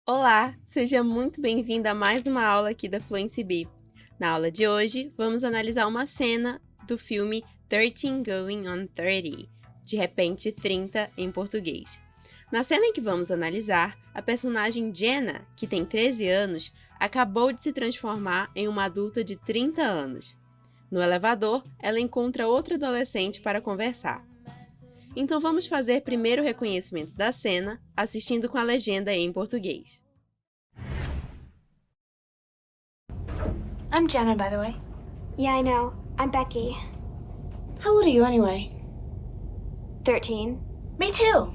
Olá, seja muito bem-vindo a mais uma aula aqui da Fluency Bee. Na aula de hoje, vamos analisar uma cena do filme 13 Going on 30, de repente 30 em português. Na cena em que vamos analisar, a personagem Jenna, que tem 13 anos, acabou de se transformar em uma adulta de 30 anos. No elevador, ela encontra outra adolescente para conversar. Então vamos fazer primeiro o reconhecimento da cena, assistindo com a legenda em português. I'm Jenna, by the way. Yeah, I know. I'm Becky. How old are you anyway? 13. Me too.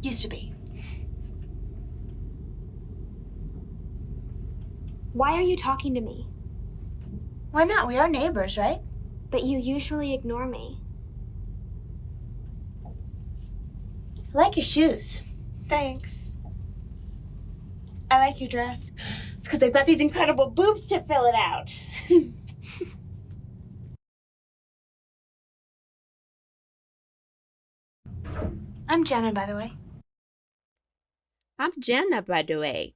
Used to be. Why are you talking to me? Why not? We are neighbors, right? But you usually ignore me. I like your shoes. Thanks. I like your dress. It's because they've got these incredible boobs to fill it out. I'm Jenna, by the way. I'm Jenna, by the way.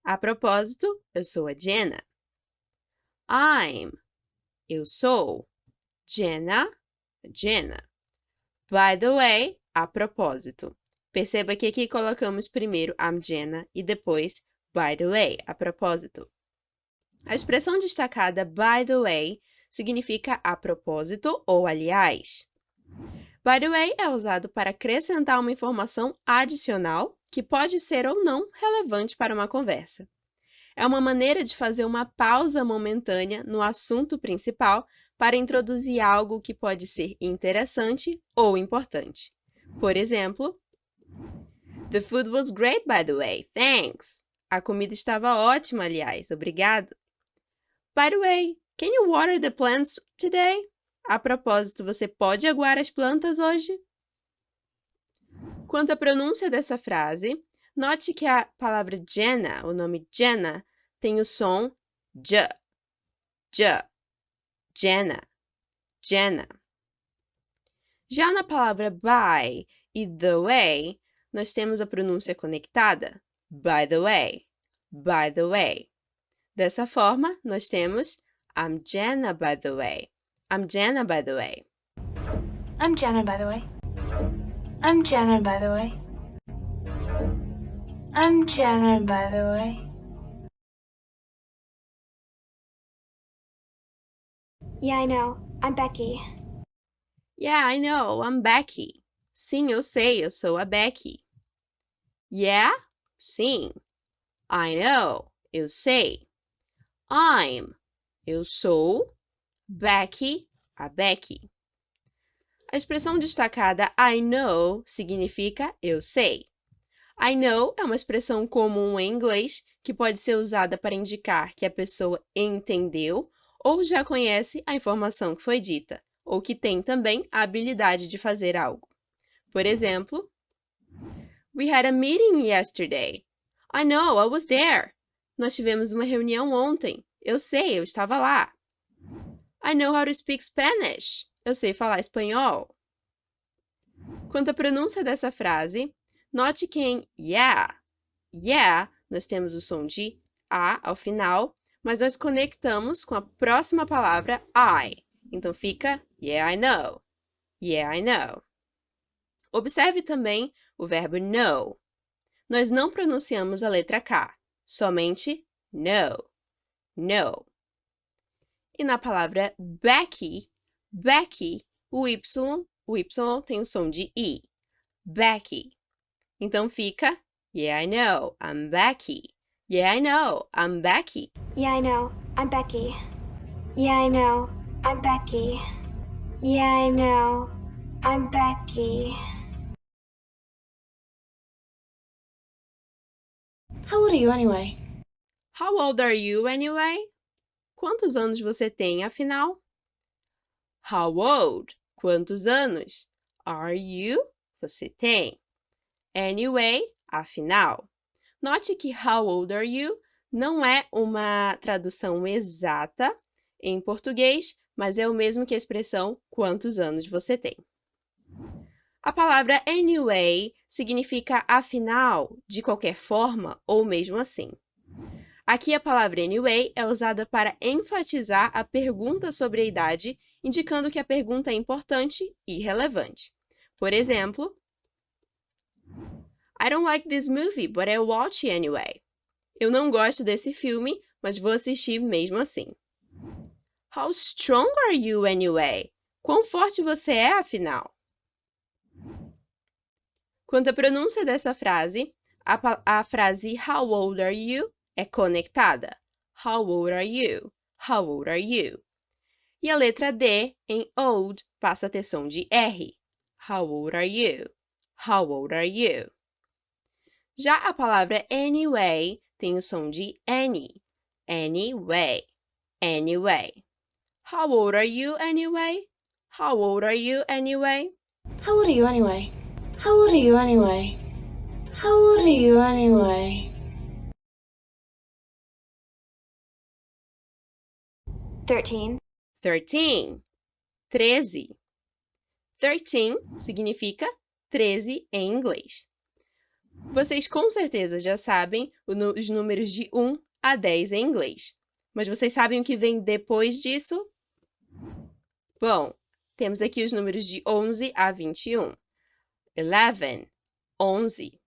A propósito, eu sou a Jenna. Eu sou. Jenna. By the way, a propósito. Perceba que aqui colocamos primeiro I'm Jenna e depois by the way, a propósito. A expressão destacada by the way significa a propósito ou aliás. By the way é usado para acrescentar uma informação adicional que pode ser ou não relevante para uma conversa. É uma maneira de fazer uma pausa momentânea no assunto principal para introduzir algo que pode ser interessante ou importante. Por exemplo, The food was great, by the way. Thanks. A comida estava ótima, aliás. Obrigado. By the way, can you water the plants today? A propósito, você pode aguar as plantas hoje? Quanto à pronúncia dessa frase, note que a palavra Jenna, o nome Jenna, tem o som J. Jenna. Já na palavra by e the way, nós temos a pronúncia conectada, by the way. Dessa forma, nós temos I'm Jenna, by the way. I'm Jenna, by the way. I'm Jenna, by the way. I'm Jenna, by the way. I'm Jenna, by the way. Yeah, I know. I'm Becky. Yeah, I know, I'm Becky. Sim, eu sei, eu sou a Becky. Yeah? Sim. I know, eu sei. Eu sou. Becky, a Becky. A expressão destacada I know significa eu sei. I know é uma expressão comum em inglês que pode ser usada para indicar que a pessoa entendeu ou já conhece a informação que foi dita, ou que tem também a habilidade de fazer algo. Por exemplo, We had a meeting yesterday. I know, I was there. Nós tivemos uma reunião ontem. Eu sei, eu estava lá. I know how to speak Spanish. Eu sei falar espanhol. Quanto à pronúncia dessa frase, note que em yeah, nós temos o som de A ao final, mas nós conectamos com a próxima palavra I. Então fica yeah, I know. Observe também o verbo know. Nós não pronunciamos a letra K, somente know. E na palavra Becky, o Y tem o som de I. Becky. Então fica Yeah, I know, I'm Becky. Yeah, I know, I'm Becky. Yeah, I know. I'm Becky. Yeah, I know. I'm Becky. Yeah, I know. I'm Becky. How old are you anyway? How old are you anyway? Quantos anos você tem, afinal? How old? Quantos anos? Are you? Você tem. Anyway, afinal. Note que how old are you não é uma tradução exata em português, mas é o mesmo que a expressão quantos anos você tem. A palavra anyway significa afinal, de qualquer forma ou mesmo assim. Aqui a palavra anyway é usada para enfatizar a pergunta sobre a idade, indicando que a pergunta é importante e relevante. Por exemplo, I don't like this movie, but I'll watch it anyway. Eu não gosto desse filme, mas vou assistir mesmo assim. How strong are you anyway? Quão forte você é, afinal? Quanto à pronúncia dessa frase, a frase How old are you é conectada. How old are you? How old are you? E a letra D, em old, passa a ter som de R. How old are you? How old are you? Já a palavra anyway tem o som de N. Anyway. Anyway. How old are you anyway? How old are you anyway? How old are you anyway? How old are you anyway? How old are you anyway? 13. 13. 13. 13 significa 13 em inglês. Vocês com certeza já sabem os números de 1 a 10 em inglês. Mas vocês sabem o que vem depois disso? Bom, temos aqui os números de 11 a 21. 11, 11.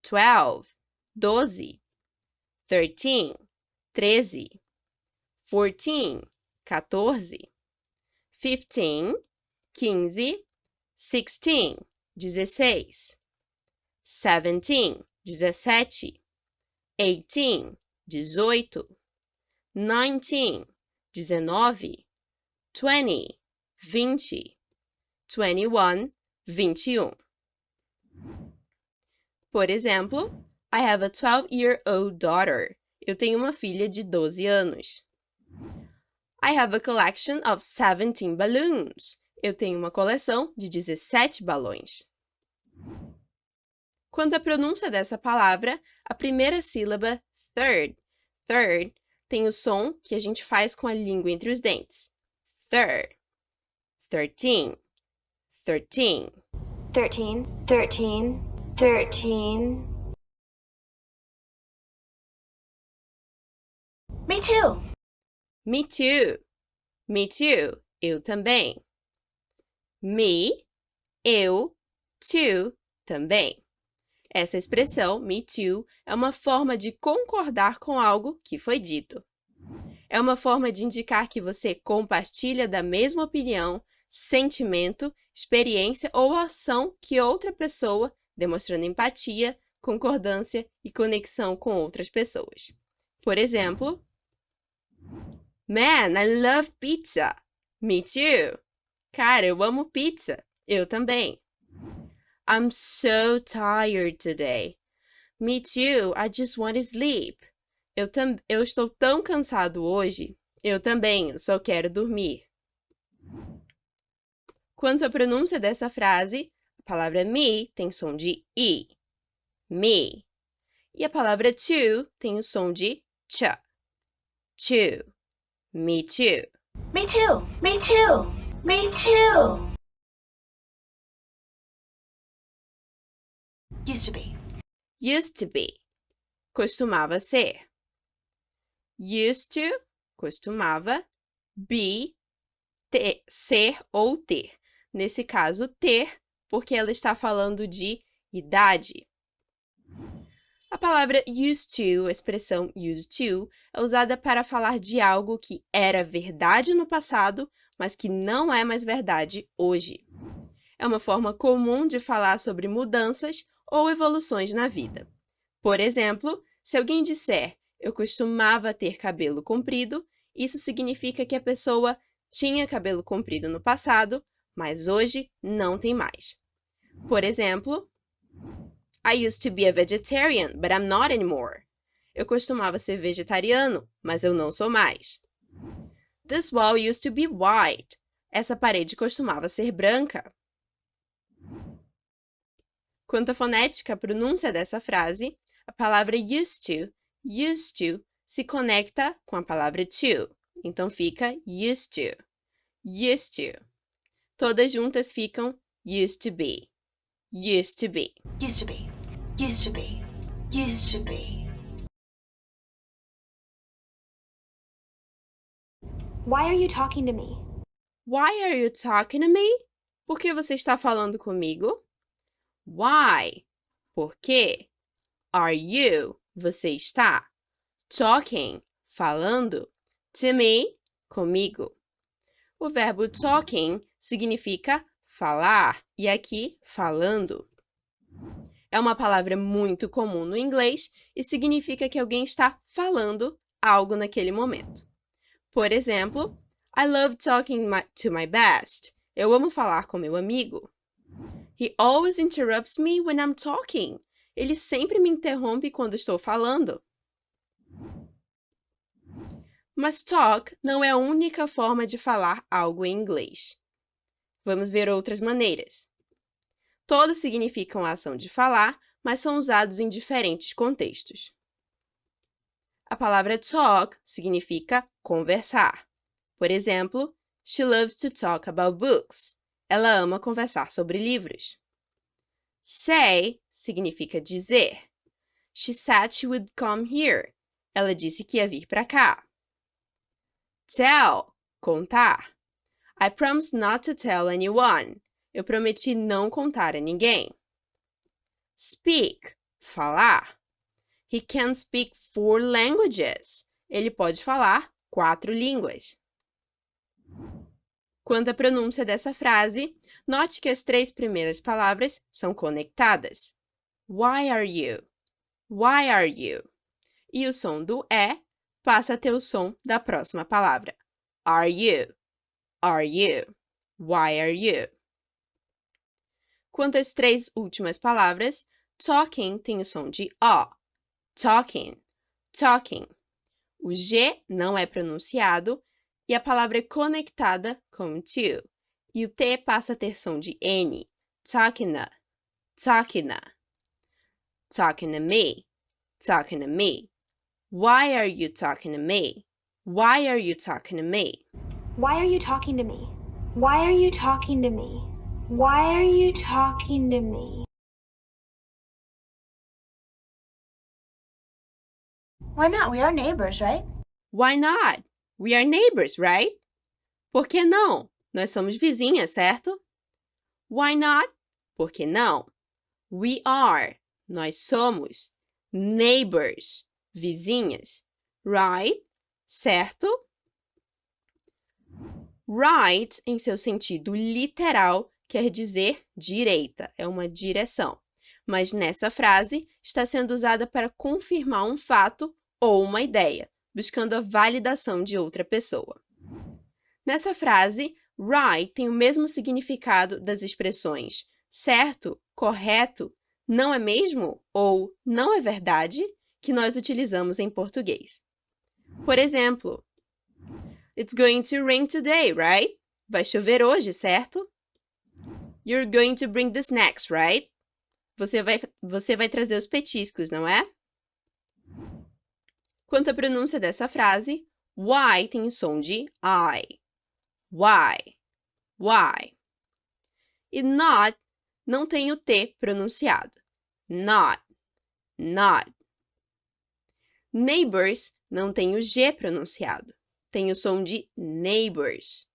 12, 12. 13, 13. 14, 14. 15, 15. 16, 16. 17, 17. 18, 18. 19, 19. 20, 20. 21, 21. Por exemplo, I have a 12-year-old daughter. Eu tenho uma filha de 12 anos. I have a collection of 17 balloons. Eu tenho uma coleção de 17 balões. Quanto à pronúncia dessa palavra, a primeira sílaba, third, tem o som que a gente faz com a língua entre os dentes. Third. 13, 13. 13. 13. 13. Me too. Me too. Me too. Eu também. Me, eu, too, também. Essa expressão, me too, é uma forma de concordar com algo que foi dito. É uma forma de indicar que você compartilha da mesma opinião, sentimento, experiência ou ação que outra pessoa, demonstrando empatia, concordância e conexão com outras pessoas. Por exemplo, Man, I love pizza. Me too. Cara, eu amo pizza. Eu também. I'm so tired today. Me too. I just want to sleep. Eu estou tão cansado hoje. Eu também, eu só quero dormir. Quanto à pronúncia dessa frase, a palavra me tem som de I. Me. E a palavra too tem o som de ch. Too. Me too. Me too. Me too. Me too. Used to be. Used to be. Costumava ser. Used to, costumava. Be, ser ou ter. Nesse caso, ter, porque ela está falando de idade. A palavra used to, a expressão used to, é usada para falar de algo que era verdade no passado, mas que não é mais verdade hoje. É uma forma comum de falar sobre mudanças ou evoluções na vida. Por exemplo, se alguém disser, eu costumava ter cabelo comprido, isso significa que a pessoa tinha cabelo comprido no passado, mas hoje não tem mais. Por exemplo, I used to be a vegetarian, but I'm not anymore. Eu costumava ser vegetariano, mas eu não sou mais. This wall used to be white. Essa parede costumava ser branca. Quanto à fonética, a pronúncia dessa frase, a palavra used to, se conecta com a palavra to. Então, fica used to. Used to. Todas juntas ficam used to be. used to be. Used to be. Used to be. Used to be. Why are you talking to me? Why are you talking to me? Por que você está falando comigo? Why? Por quê? Are you? Você está. Talking? Falando. To me? Comigo. O verbo talking significa falar e aqui falando. É uma palavra muito comum no inglês e significa que alguém está falando algo naquele momento. Por exemplo, I love talking to my best. Eu amo falar com meu amigo. He always interrupts me when I'm talking. Ele sempre me interrompe quando estou falando. Mas talk não é a única forma de falar algo em inglês. Vamos ver outras maneiras. Todos significam a ação de falar, mas são usados em diferentes contextos. A palavra talk significa conversar. Por exemplo, she loves to talk about books. Ela ama conversar sobre livros. Say significa dizer. She said she would come here. Ela disse que ia vir para cá. Tell, contar. I promised not to tell anyone. Eu prometi não contar a ninguém. Speak, falar. He can speak 4 languages. Ele pode falar 4 línguas. Quanto à pronúncia dessa frase, note que as 3 primeiras palavras são conectadas. Why are you? Why are you? E o som do E passa a ter o som da próxima palavra. Are you? Are you? Why are you? Quanto às 3 últimas palavras, talking tem o som de O. Talking, talking. O G não é pronunciado e a palavra é conectada com to. E o T passa a ter som de N. Talking to, talking to. Talking to me, talking to me. Why are you talking to me? Why are you talking to me? Why are you talking to me? Why are you talking to me? Why are you talking to me? Why not? We are neighbors, right? Why not? We are neighbors, right? Por que não? Nós somos vizinhas, certo? Why not? Por que não? We are. Nós somos. Neighbors. Vizinhas. Right? Certo? Right, em seu sentido literal, quer dizer direita. É uma direção. Mas nessa frase, está sendo usada para confirmar um fato ou uma ideia, buscando a validação de outra pessoa. Nessa frase, right tem o mesmo significado das expressões certo, correto, não é mesmo ou não é verdade que nós utilizamos em português. Por exemplo, It's going to rain today, right? Vai chover hoje, certo? You're going to bring the snacks, right? Você vai trazer os petiscos, não é? Quanto à pronúncia dessa frase, why tem som de I. Why, why. E not não tem o T pronunciado. Not, not. Neighbors não tem o G pronunciado. Tem o som de neighbors,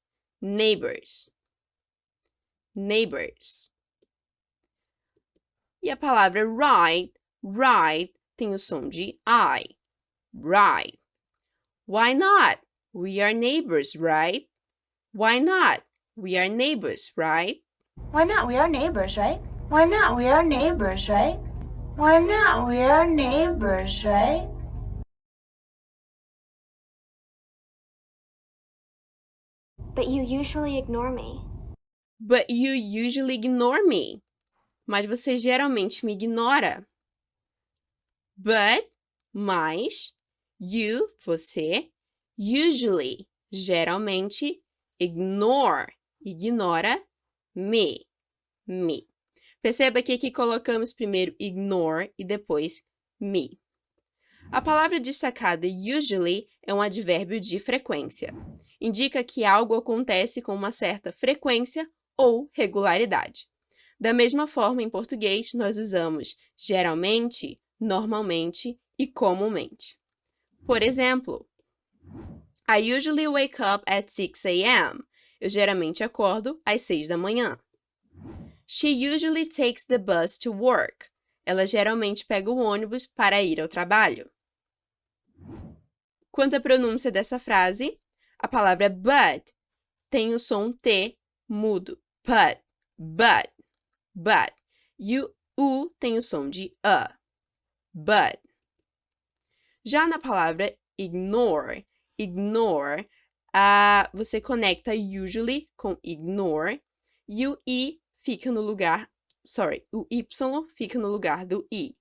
neighbors, neighbors. E a palavra right, right, tem o som de I. Right. Why not? We are neighbors, right? Why not? We are neighbors, right? Why not? We are neighbors, right? Why not? We are neighbors, right? Why not? We are neighbors, right? But you usually ignore me. But you usually ignore me. Mas você geralmente me ignora. But, mas, you, você, usually, geralmente, ignore, ignora, me. Perceba que aqui colocamos primeiro ignore e depois me. A palavra destacada usually é um advérbio de frequência. Indica que algo acontece com uma certa frequência ou regularidade. Da mesma forma, em português, nós usamos geralmente, normalmente e comumente. Por exemplo, I usually wake up at 6 a.m. Eu geralmente acordo às 6 da manhã. She usually takes the bus to work. Ela geralmente pega o ônibus para ir ao trabalho. Quanto à pronúncia dessa frase, a palavra but tem o som T mudo. But. E o U tem o som de but. Já na palavra ignore, você conecta usually com ignore e o I fica no lugar, o Y fica no lugar do I.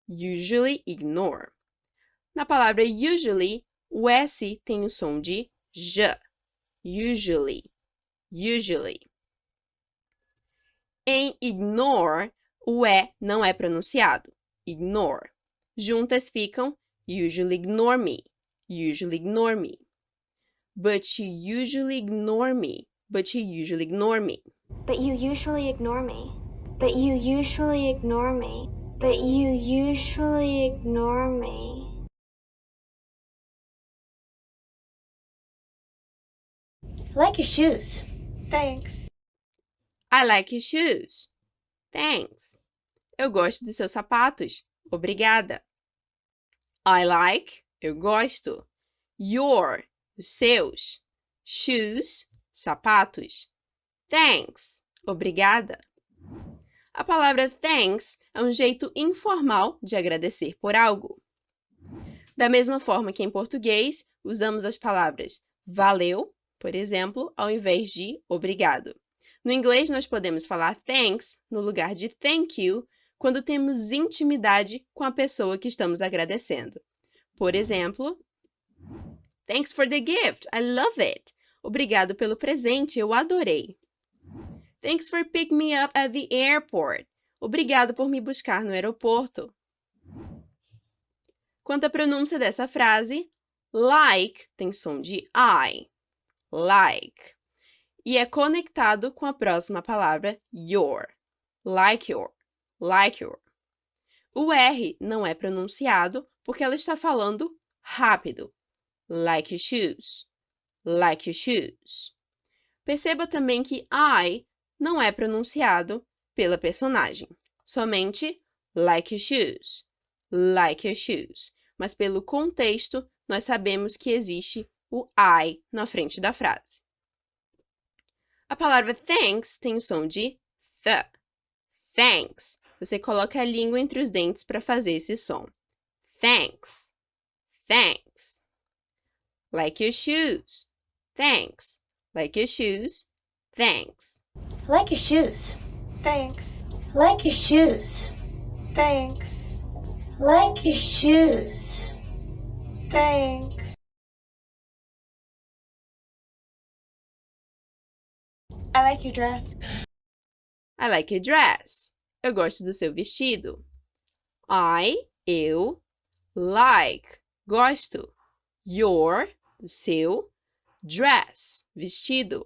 Usually ignore. Na palavra usually, o S tem o som de J. Usually. Em ignore, o E não é pronunciado. Ignore. Juntas ficam usually ignore me. But you usually ignore me. But you usually ignore me. But you usually ignore me. But you usually ignore me. But you usually ignore me. I like your shoes. Thanks. I like your shoes. Thanks. Eu gosto dos seus sapatos. Obrigada. I like, eu gosto. Your, os seus. Shoes, sapatos. Thanks, obrigada. A palavra thanks é um jeito informal de agradecer por algo. Da mesma forma que em português, usamos as palavras valeu, por exemplo, ao invés de obrigado. No inglês, nós podemos falar thanks no lugar de thank you quando temos intimidade com a pessoa que estamos agradecendo. Por exemplo, thanks for the gift, I love it. Obrigado pelo presente, eu adorei. Thanks for picking me up at the airport. Obrigado por me buscar no aeroporto. Quanto à pronúncia dessa frase, like tem som de I. Like. E é conectado com a próxima palavra your. Like your. O R não é pronunciado porque ela está falando rápido. Like your shoes. Perceba também que I não é pronunciado pela personagem. Somente like your shoes. Mas pelo contexto, nós sabemos que existe o I na frente da frase. A palavra thanks tem o som de th. Thanks. Você coloca a língua entre os dentes para fazer esse som. Thanks. Like your shoes. Thanks. Like your shoes. Thanks. I like your shoes. Thanks. I like your shoes. Thanks. I like your shoes. Thanks. I like your dress. I like your dress. Eu gosto do seu vestido. Eu, like, gosto. Your, do seu, dress, vestido.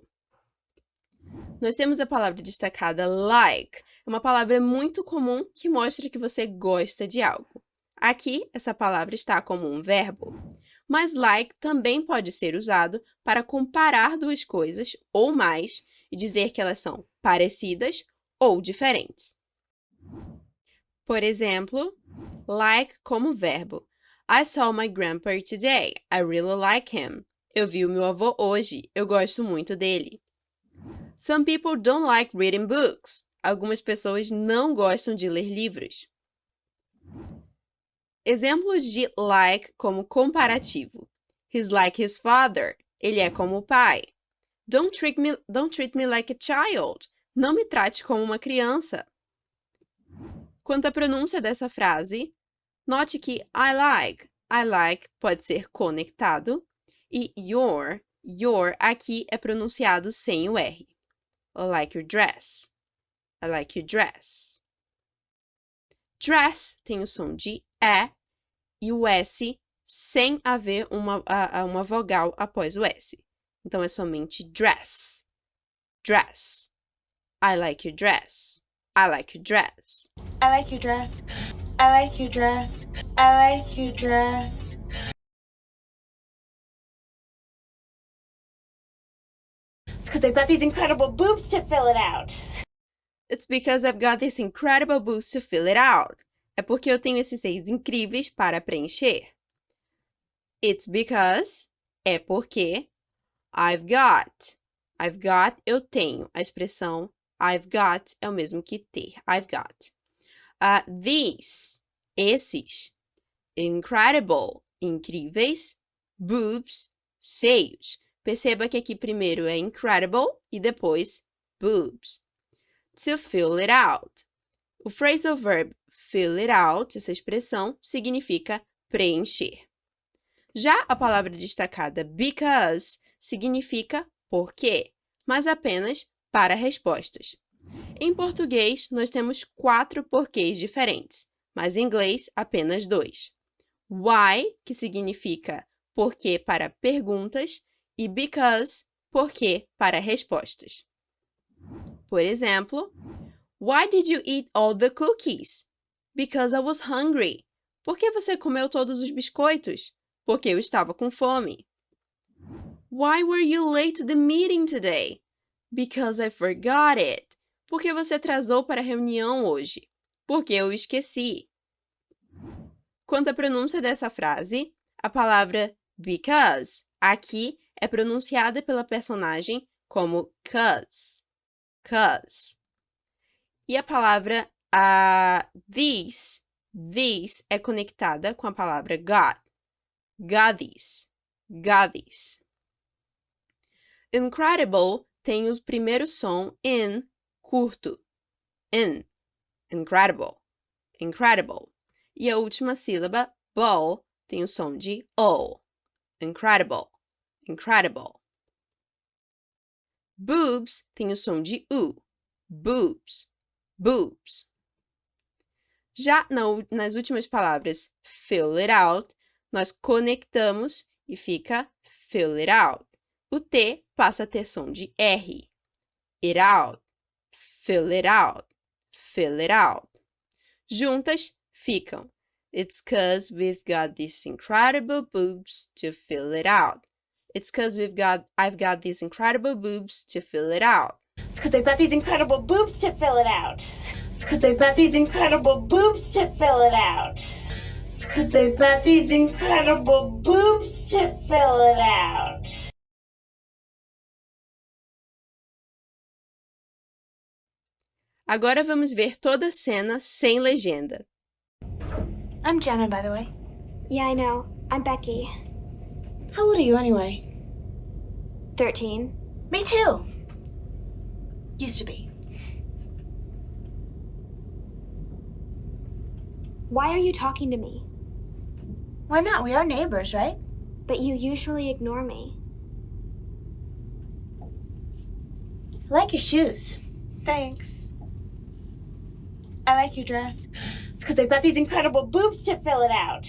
Nós temos a palavra destacada like. É uma palavra muito comum que mostra que você gosta de algo. Aqui, essa palavra está como um verbo. Mas like também pode ser usado para comparar duas coisas ou mais e dizer que elas são parecidas ou diferentes. Por exemplo, like como verbo. I saw my grandpa today. I really like him. Eu vi o meu avô hoje. Eu gosto muito dele. Some people don't like reading books. Algumas pessoas não gostam de ler livros. Exemplos de like como comparativo. He's like his father. Ele é como o pai. Don't treat me like a child. Não me trate como uma criança. Quanto à pronúncia dessa frase, note que I like pode ser conectado e your aqui é pronunciado sem o R. I like your dress. Dress tem o som de E e o S sem haver uma vogal após o S. Então, é somente dress. Dress. I like your dress. I like your dress. I like your dress. I like your dress. I like your dress. It's because they've got these incredible boobs to fill it out. It's because I've got these incredible boobs to fill it out. É porque eu tenho esses seios incríveis para preencher. It's because, é porque, I've got. I've got, eu tenho. A expressão I've got é o mesmo que ter. I've got. These, esses. Incredible, incríveis. Boobs, seios. Perceba que aqui primeiro é incredible e depois boobs. To fill it out. O phrasal verb fill it out, essa expressão, significa preencher. Já a palavra destacada because significa porque, mas apenas para respostas. Em português, nós temos 4 porquês diferentes, mas em inglês, apenas 2. Why, que significa porque para perguntas, e because, porque para respostas. Por exemplo, Why did you eat all the cookies? Because I was hungry. Por que você comeu todos os biscoitos? Porque eu estava com fome. Why were you late to the meeting today? Because I forgot it. Por que você atrasou para a reunião hoje? Porque eu esqueci. Quanto à pronúncia dessa frase, a palavra because aqui é pronunciada pela personagem como cuz. Cuz. E a palavra these é conectada com a palavra got. Got these. Got these. Incredible tem o primeiro som in curto. In. Incredible. Incredible. E a última sílaba, ball, tem o som de o. Incredible. Incredible. Boobs tem o som de u. Boobs. Boobs. Já nas últimas palavras, fill it out, nós conectamos e fica fill it out. O T passa a ter som de R. It out. Fill it out. Fill it out. Juntas ficam. It's 'cause we've got these incredible boobs to fill it out. It's 'cause I've got these incredible boobs to fill it out. It's because they've got these incredible boobs to fill it out. It's because they've got these incredible boobs to fill it out. It's because they've got these incredible boobs to fill it out. Agora vamos ver toda a cena sem legenda. I'm Jenna, by the way. Yeah, I know. I'm Becky. How old are you anyway? 13. Me too. Used to be. Why are you talking to me? Why not? We are neighbors, right? But you usually ignore me. I like your shoes. Thanks. I like your dress. It's because they've got these incredible boobs to fill it out.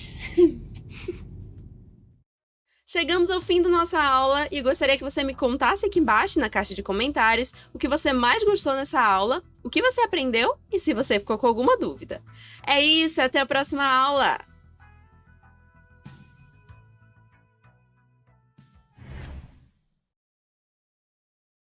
Chegamos ao fim da nossa aula e gostaria que você me contasse aqui embaixo, na caixa de comentários, o que você mais gostou nessa aula, o que você aprendeu e se você ficou com alguma dúvida. É isso, até a próxima aula!